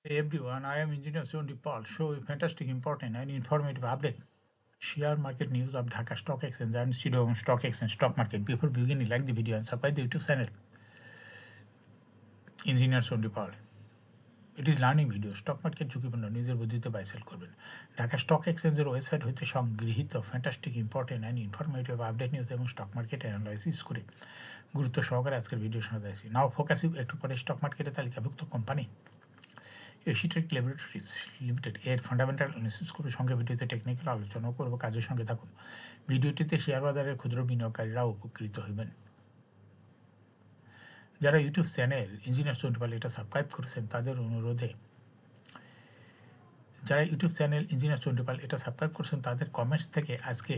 Hey everyone, I am Engineer Sondi Paul. Show a fantastic, important, and informative update. Share market news of Dhaka Stock Exchange and Chittagong Stock Exchange stock market. Before beginning, like the video and subscribe the YouTube channel. Engineer Sondi Paul. It is learning video. Stock market ঝুঁকিপূর্ণ নিজের বুদ্ধিতে buy sell করবেন Dhaka stock এক্সচেঞ্জের website হতে সংগৃহীত fantastic important and informative update news এবং stock market analysis করে গুরুত্ব সহকারে আজকের ভিডিও সাজাইছি নাও ফোকাসিভ একটু পরে স্টক মার্কেটে তালিকাভুক্ত কোম্পানি এশিয়াটেক ল্যাবরেটরিজ লিমিটেড এর ফান্ডামেন্টাল অ্যানালিসিস করে সঙ্গে ভিডিওতে টেকনিক্যাল আলোচনাও করব কাজের সঙ্গে থাকুন ভিডিওটিতে শেয়ার বাজারের ক্ষুদ্র বিনিয়োগকারীরাও উপকৃত হইবেন যারা ইউটিউব চ্যানেল ইঞ্জিনিয়ার সোন্টিপাল এটা সাবস্ক্রাইব করেছেন তাদের অনুরোধে যারা ইউটিউব চ্যানেল ইঞ্জিনিয়ার সোন্টিপাল এটা সাবস্ক্রাইব করেছেন তাদের কমেন্টস থেকে আজকে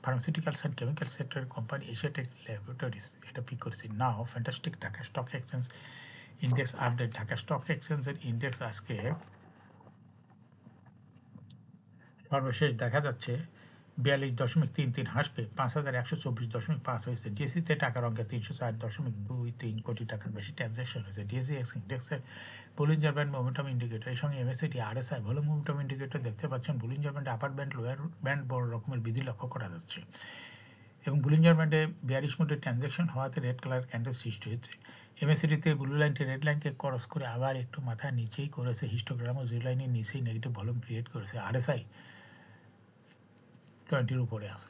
ফার্মাসিউটিক্যালস অ্যান্ড কেমিক্যাল সেক্টরের কোম্পানি এশিয়াটেক ল্যাবরেটরিজ এটা পিক করেছি now fantastic Dhaka stock exchange index update Dhaka stock এক্সচেঞ্জের ইন্ডেক্স আজকে সর্বশেষ দেখা যাচ্ছে 42.33 হ্রাস পেয়ে 5,124.5 হয়েছে ডিএসসিতে টাকার অঙ্কে 304.23 কোটি টাকার বেশি ট্রানজ্যাকশন হয়েছে ডিএসসি ইন্ডেক্সের বুলিঞ্জার ব্যান্ড মোমেন্টাম ইন্ডিকেটর এর সঙ্গে এমএসসিটি আরএসআই ভলিউম মোমেন্টাম ইন্ডিকেটর দেখতে পাচ্ছেন বুলিঞ্জার ব্যান্ডে আপার ব্যান্ড লোয়ার ব্যান্ড বড় রকমের বৃদ্ধি লক্ষ্য করা যাচ্ছে এবং বুলিঞ্জার ব্যান্ডে বিয়ারিশ মোডে ট্রানজ্যাকশন হওয়াতে রেড কালার ক্যান্ডেল সৃষ্টি হয়েছে এমএসসিটিতে ব্লু লাইনটি রেড লাইনকে ক্রস করে আবার একটু মাথা নিচেই করেছে হিস্টোগ্রাম ও জিরো লাইনের নিচেই নেগেটিভ ভলিউম ক্রিয়েট করেছে আরএসআই 20-র উপরে আছে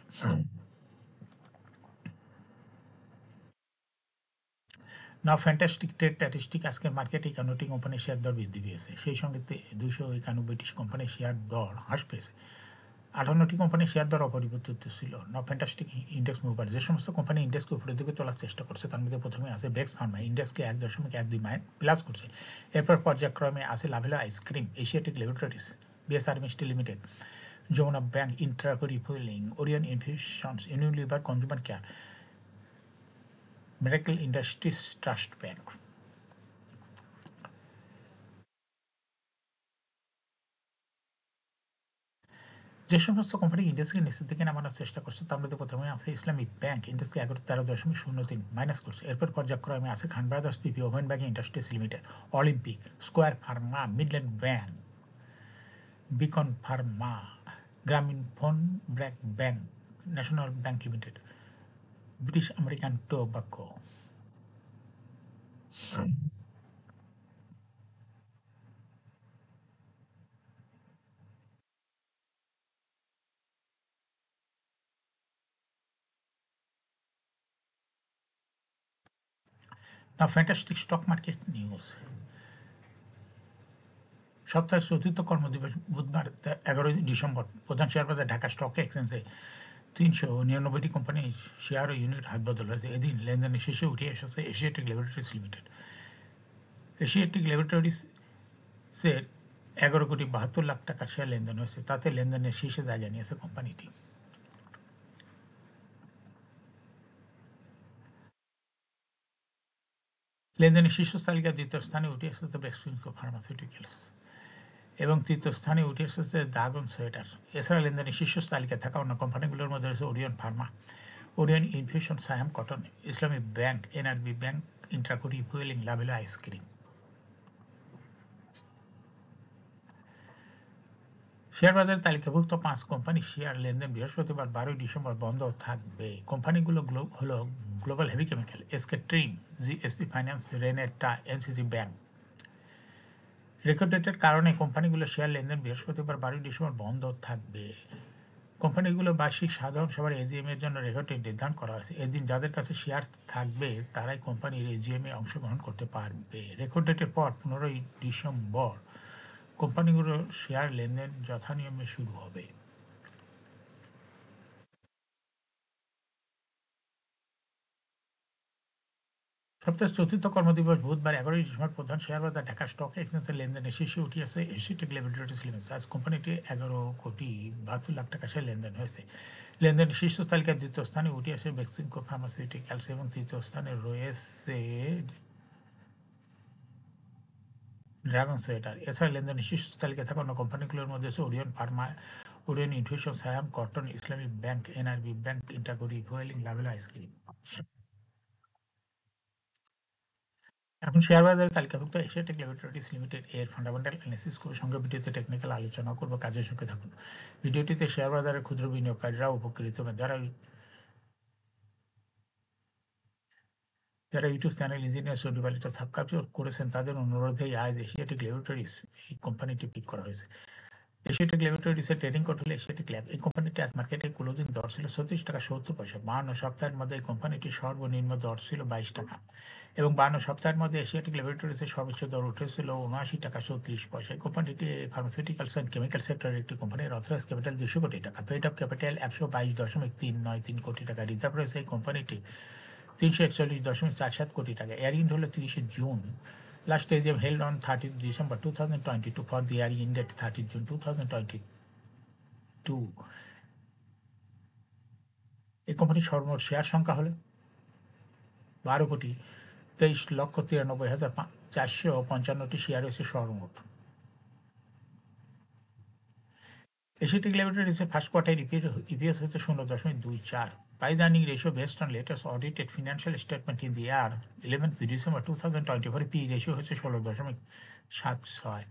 নাও ফ্যান্টাস্টিক ট্রেড স্ট্যাটিস্টিক আজকের মার্কেটে 51টি কোম্পানির শেয়ার দর বৃদ্ধি পেয়েছে সেই সঙ্গে 291টি কোম্পানির শেয়ার দর হ্রাস পেয়েছে 58টি কোম্পানির শেয়ার দর অপরিবর্তিত ছিল নাও ফ্যান্টাস্টিক ইন্ডেক্স মুভার যে সমস্ত কোম্পানি ইন্ডেক্সকে উপরের দিকে তোলার চেষ্টা করছে তার মধ্যে প্রথমে আছে বেক্স ফার্মা ইন্ডেক্সকে 1.12 প্লাস করছে এরপর পর্যায়ক্রমে আছে Lovello ice cream Asiatic laboratories B S R মিষ্টি limited Jamuna bank Intraco refuelling Orion infusions Unilever consumer care miracle industries trust bank যে সমস্ত কোম্পানি ইন্ডেক্সকে নিচের দিকে নামানোর চেষ্টা করছে তার মধ্যে প্রথমে আছে ইসলামিক ব্যাংক ইন্ডেক্সকে 11.13.03 মাইনাস করছে এরপর পর্যায়ক্রমে আছে Khan brothers PP woven bank industries limited Olympic square pharma Midland bank Beacon pharma Grameen phone BRAC bank national bank limited British American tobacco the fantastic stock market news সপ্তাহের চতুর্থ কর্মদিবস বুধবার 11 ডিসেম্বর প্রধান শেয়ার বাজার Dhaka stock এক্সচেঞ্জে 399টি কোম্পানির শেয়ার ও ইউনিট হাত বদল হয়েছে এদিন লেনদেনের শীর্ষে উঠে এসেছে এশিয়াটিক ল্যাবরেটরিজ লিমিটেড এশিয়াটিক ল্যাবরেটরিজের 11,72,00,000 টাকার শেয়ার লেনদেন হয়েছে তাতে লেনদেনের শীর্ষে জায়গা নিয়েছে কোম্পানিটি লেনদেনের শীর্ষ তালিকায় দ্বিতীয় স্থানে উঠে এসেছে বেক্সিমকো ফার্মাসিউটিক্যালস এবং তৃতীয় স্থানে উঠে এসেছে দাগন সোয়েটার এছাড়া লেনদেনের শীর্ষ তালিকায় থাকা অন্য কোম্পানিগুলোর মধ্যে রয়েছে Orion pharma Orion infusion Saiham cotton Islami bank NRB bank Intraco refuelling Lovello ice cream share বাজারে তালিকাভুক্ত 5 কোম্পানি শেয়ার লেনদেন বৃহস্পতিবার 12 ডিসেম্বর বন্ধ থাকবে কোম্পানিগুলো হলো global heavy chemical SK trim GSP finance Renata NCC bank record ডেটের কারণে কোম্পানিগুলো শেয়ার লেনদেন বৃহস্পতিবার 12 ডিসেম্বর বন্ধ থাকবে কোম্পানিগুলো বার্ষিক সাধারণ সভার এজিএম এর জন্য রেকর্ড ডেট নির্ধারণ করা হয়েছে এদিন যাদের কাছে শেয়ার থাকবে তারাই কোম্পানির এজিএম এ অংশগ্রহণ করতে পারবে রেকর্ড ডেটের পর 15 ডিসেম্বর কোম্পানিগুলোর শেয়ার লেনদেন যথানিয়মে শুরু হবে সপ্তাহের চতুর্থ কর্মদিবস বুধবার 11 ডিসেম্বর প্রধান শেয়ার বাজার ঢাকা স্টক এক্সচেঞ্জের লেনদেনের শীর্ষে উঠিয়েছে এশিয়াটেক ল্যাবরেটরিজ লিমিটেড আজ কোম্পানিটি 11,72,00,000 টাকা শেয়ার লেনদেন হয়েছে লেনদেনের শীর্ষ তালিকায় দ্বিতীয় স্থানে উঠিয়েছে বেক্সিমকো ফার্মাসিউটিক্যালস এবং তৃতীয় স্থানে রয়েছে ড্রাগন সোয়েটার এছাড়া লেনদেনের শীর্ষ তালিকায় থাকা অন্য কোম্পানিগুলোর মধ্যে আছে Orion pharma Orion infusion Saiham cotton Islamic bank NRB bank Intraco refuelling Lovello ice cream এখন শেয়ার বাজারে তালিকাভুক্ত এশিয়াটেক ল্যাবরেটরিজ লিমিটেড এর ফান্ডামেন্টাল অ্যানালিসিস করব, সঙ্গে ভিডিওতে টেকনিক্যাল আলোচনা করব। কাজের সঙ্গে থাকুন। ভিডিওটিতে শেয়ার বাজারের ক্ষুদ্র বিনিয়োগকারীরা উপকৃত হবে। যারা ইউটিউব চ্যানেল ইঞ্জিনিয়ার সন্ডিপাল এটা সাবস্ক্রাইব করেছেন তাদের অনুরোধেই আজ এশিয়াটেক ল্যাবরেটরিজ এই কোম্পানিটি পিক করা হয়েছে। এশিয়াটেক ল্যাবরেটরিজের ট্রেডিং কোড হলো এশিয়াটেক ল্যাব। এই কোম্পানিটি আজ মার্কেটে ক্লোজিং দর ছিল 36 টাকা 70 পয়সা। 52 সপ্তাহের মধ্যে এই কোম্পানিটির সর্বনিম্ন দর ছিল 22 টাকা এবং 52 সপ্তাহের মধ্যে এশিয়াটেক ল্যাবরেটরিজের সর্বোচ্চ দর উঠেছিল 79 টাকা 37 পয়সা। এই কোম্পানিটি ফার্মাসিউটিক্যালস অ্যান্ড কেমিক্যাল সেক্টরের একটি কোম্পানির অথরাইজ ক্যাপিটাল 200 কোটি টাকা। পেড অফ ক্যাপিটাল 122.393 কোটি টাকা। রিজার্ভ রয়েছে এই কোম্পানিটি 341.47 কোটি টাকা। এয়ারিং হলো 30 June. Last AGM held on 30th December 2022 for the year ended 30th June 2022. এই কোম্পানির সর্বমোট শেয়ার সংখ্যা হলো 12,93,455টি শেয়ার হয়েছে সর্বমোট। এশিয়াটেক ল্যাবরেটরিজের ফার্স্ট কোয়ার্টার ইপিএস হয়েছে 0.24। Price earning ratio based on latest audited financial statement in the year 11th December 2024 P ratio হচ্ছে 16.76।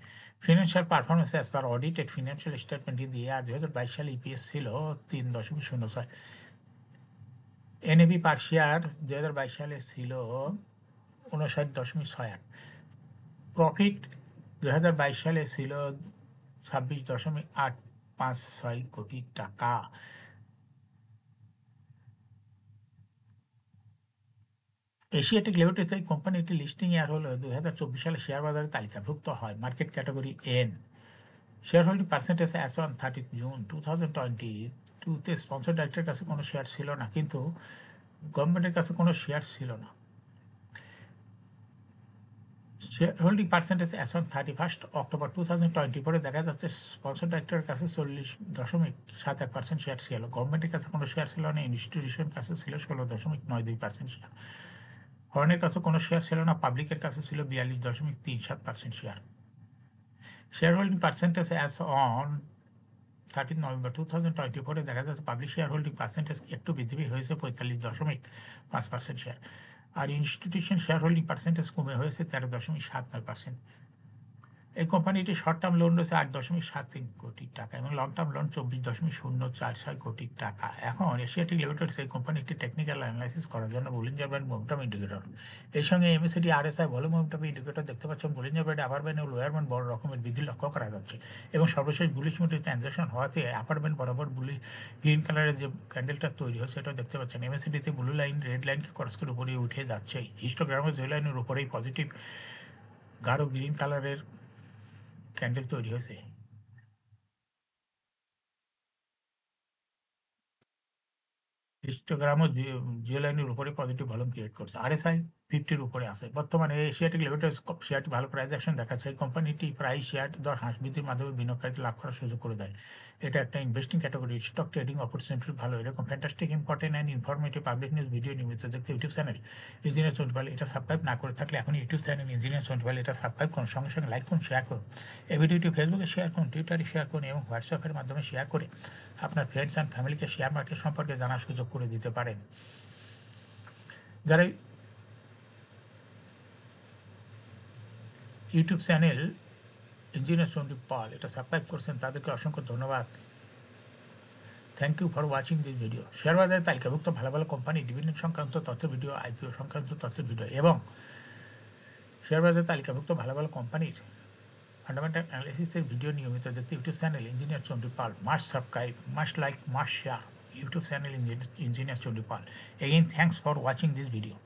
Financial performance as per audited financial statement in the year 2022 সালে EPS ছিল 3.06। NAV পার share 2022 সালে ছিল 59.68। Profit 2022 সালে ছিল 26.856 কোটি টাকা। এশিয়াটেক ল্যাবরেটরিজ এই কোম্পানিটি লিস্টিং ইয়ার হলো 2024 সালে শেয়ার বাজারে তালিকাভুক্ত হয়। Market category N. Share holding percentage as on 30 June 2022 sponsor ডাইরেক্টরের কাছে কোনো শেয়ার ছিল না, কিন্তু গভর্নমেন্টের কাছে কোনো শেয়ার ছিল না। Share holding percentage as on 31 October 2024 দেখা যাচ্ছে স্পন্সর ডাইরেক্টরের কাছে 40.71% শেয়ার ছিল। গভর্নমেন্টের কাছে কোনো শেয়ার ছিল না। ইনস্টিটিউশন কাছে ছিল 16.92% শেয়ার। ফরেনের কাছে কোনো শেয়ার ছিল না। পাবলিকের কাছে ছিল 42.37% share. Share holding percentage as on 13 November 2024 দেখা যাচ্ছে পাবলিক শেয়ার হোল্ডিং পার্সেন্টেজ একটু বৃদ্ধি হয়েছে 45.5% শেয়ার, আর ইনস্টিটিউশন শেয়ার হোল্ডিং পার্সেন্টেজ কমে হয়েছে 13.79%। এই কোম্পানিটি শর্ট টার্ম লোন রয়েছে 8.73 কোটি টাকা এবং লং টার্ম লোন 24.046 কোটি টাকা। এখন এশিয়াটেক ল্যাবরেটরিজ এই কোম্পানিটি টেকনিক্যাল অ্যানালাইসিস করার জন্য বলিঞ্জার ব্যান্ড মোমেন্টাম ইন্ডিকেটর, এই সঙ্গে MACD RSI volume momentum indicator দেখতে পাচ্ছেন। বলিঞ্জার ব্যান্ড আপার ব্যান্ড ও লোয়ার ব্যান্ড বড় রকমের বৃদ্ধি লক্ষ্য করা যাচ্ছে এবং সর্বশেষ বুলিশ মুডে ট্রানজাকশন হওয়াতে আপার ব্যান্ড বরাবর গ্রিন কালারের যে ক্যান্ডেলটা তৈরি হয়েছে এটা দেখতে পাচ্ছেন। এমএসিডিতে ব্লু লাইন রেড লাইনকে ক্রস করে উপরে উঠে যাচ্ছে। হিস্টোগ্রামের যে লাইনের উপরেই পজিটিভ গাঢ় গ্রিন কালারের ক্যান্ডেল তৈরি হয়েছে। হিস্টোগ্রামও জিও লাইনের উপরে পজিটিভ ভলিউম ক্রিয়েট করছে। আরএসআই 50-র উপরে আছে। বর্তমানে এশিয়াটেক ল্যাবরেটরিজ শেয়ারটি ভালো প্রাইস অ্যাকশন দেখাচ্ছে। এই কোম্পানিটি প্রায় শেয়ার দর হ্রাস বৃদ্ধির মাধ্যমে বিনিয়োগকারীদের লাভ করার সুযোগ করে দেয়। এটা একটা investing category. Stock trading opportunity ভালো। এরকম fantastic important and informative public news video নিয়মিত দেখতে ইউটিউব চ্যানেল ইঞ্জিনিয়ার সন্ডিপাল এটা সাবস্ক্রাইব না করে থাকলে এখন ইউটিউব চ্যানেল ইঞ্জিনিয়ার সন্ডিপাল এটা সাবস্ক্রাইব করুন, সঙ্গে সঙ্গে লাইক করুন, শেয়ার করুন। এই ভিডিওটি ফেসবুকে শেয়ার করুন, টুইটারে শেয়ার করুন এবং হোয়াটসঅ্যাপের মাধ্যমে শেয়ার করে আপনার ফ্রেন্ডস অ্যান্ড ফ্যামিলিকে শেয়ার মার্কেট সম্পর্কে জানার সুযোগ করে দিতে পারেন। যারা ইউটিউব চ্যানেল ইঞ্জিনিয়ার সন্ডিপাল এটা সাবস্ক্রাইব করছেন তাদেরকে অসংখ্য ধন্যবাদ। Thank you for watching this video. Share বাজারে তালিকাভুক্ত ভালো ভালো কোম্পানি ডিভিডেন্ড সংক্রান্ত তথ্যের ভিডিও, আইপিও সংক্রান্ত তথ্যের ভিডিও এবং শেয়ার বাজারে তালিকাভুক্ত ভালো ভালো কোম্পানির ফান্ডামেন্টাল অ্যানালিসিসের ভিডিও নিয়মিত দেখতে YouTube channel engineer Sondipal must subscribe, must like, must share YouTube channel engineer Sondipal. Again, thanks for watching this video.